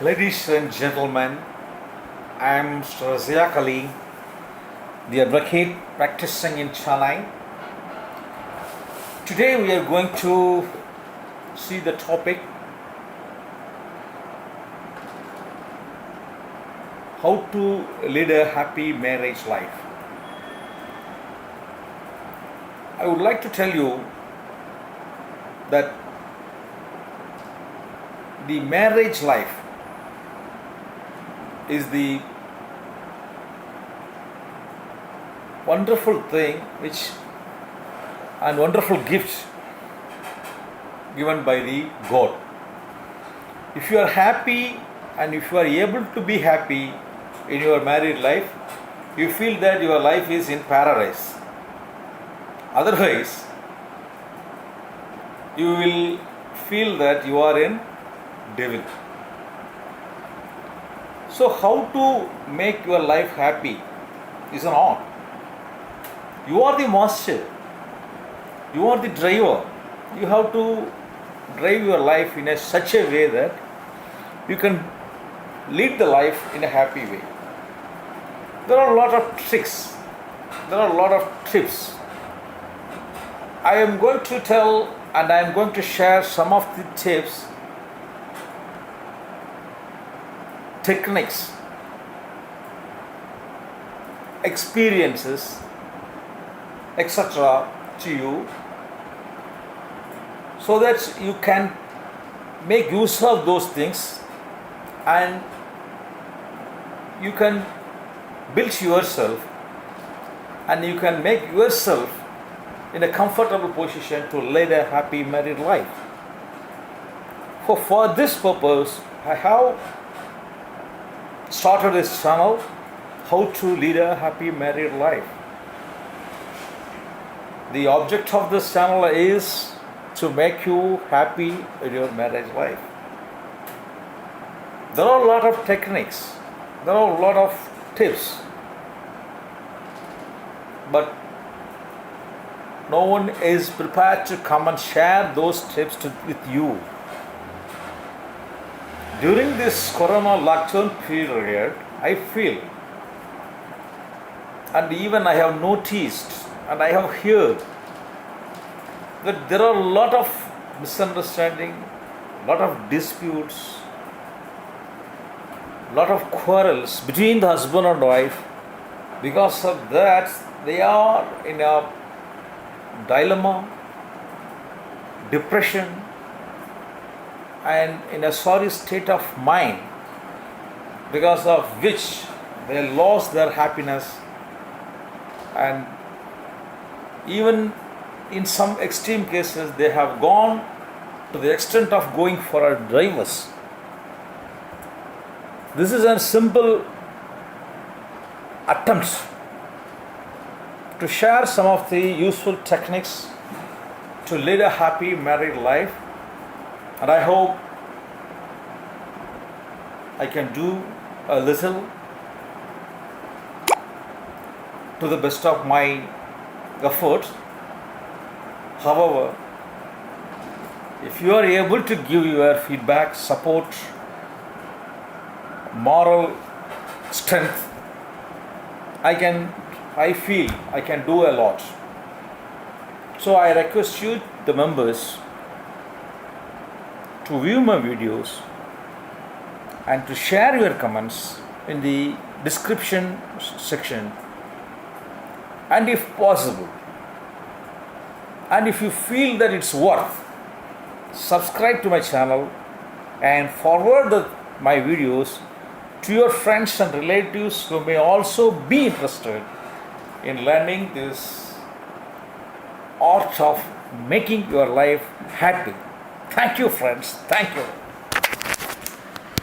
Ladies and gentlemen, I am S.M.RAZIAQ, the advocate practicing in Chennai. Today we are going to see the topic how to lead a happy marriage life. I would like to tell you that the marriage life is the wonderful thing and wonderful gift given by the God. If you are happy and if you are able to be happy in your married life, you feel that your life is in paradise. Otherwise, you will feel that you are in devil. So how to make your life happy is an art. You are the master. You are the driver. You have to drive your life in such a way that you can lead the life in a happy way. There are a lot of tricks. There are a lot of tips. I am going to tell and I am going to share some of the tips, techniques, experiences, etc. to you, so that you can make use of those things and you can build yourself and you can make yourself in a comfortable position to lead a happy married life. For this purpose, I have started this channel, how to lead a happy married life. The object of this channel is to make you happy in your marriage life. There are a lot of techniques, there are a lot of tips, but no one is prepared to come and share those tips with you. During this corona lockdown period, I feel, and even I have noticed and I have heard that there are a lot of misunderstanding, a lot of disputes, a lot of quarrels between the husband and wife. Because of that, they are in a dilemma, depression, and in a sorry state of mind, because of which they lost their happiness, and even in some extreme cases they have gone to the extent of going for a divorce. This is a simple attempt to share some of the useful techniques to lead a happy married life, and I hope I can do a little to the best of my efforts. However, if you are able to give your feedback, support, moral strength, I feel I can do a lot. So I request you, the members, to view my videos and to share your comments in the description section, and if possible, and if you feel that it's worth, subscribe to my channel and forward my videos to your friends and relatives who may also be interested in learning this art of making your life happy. Thank you, friends. Thank you.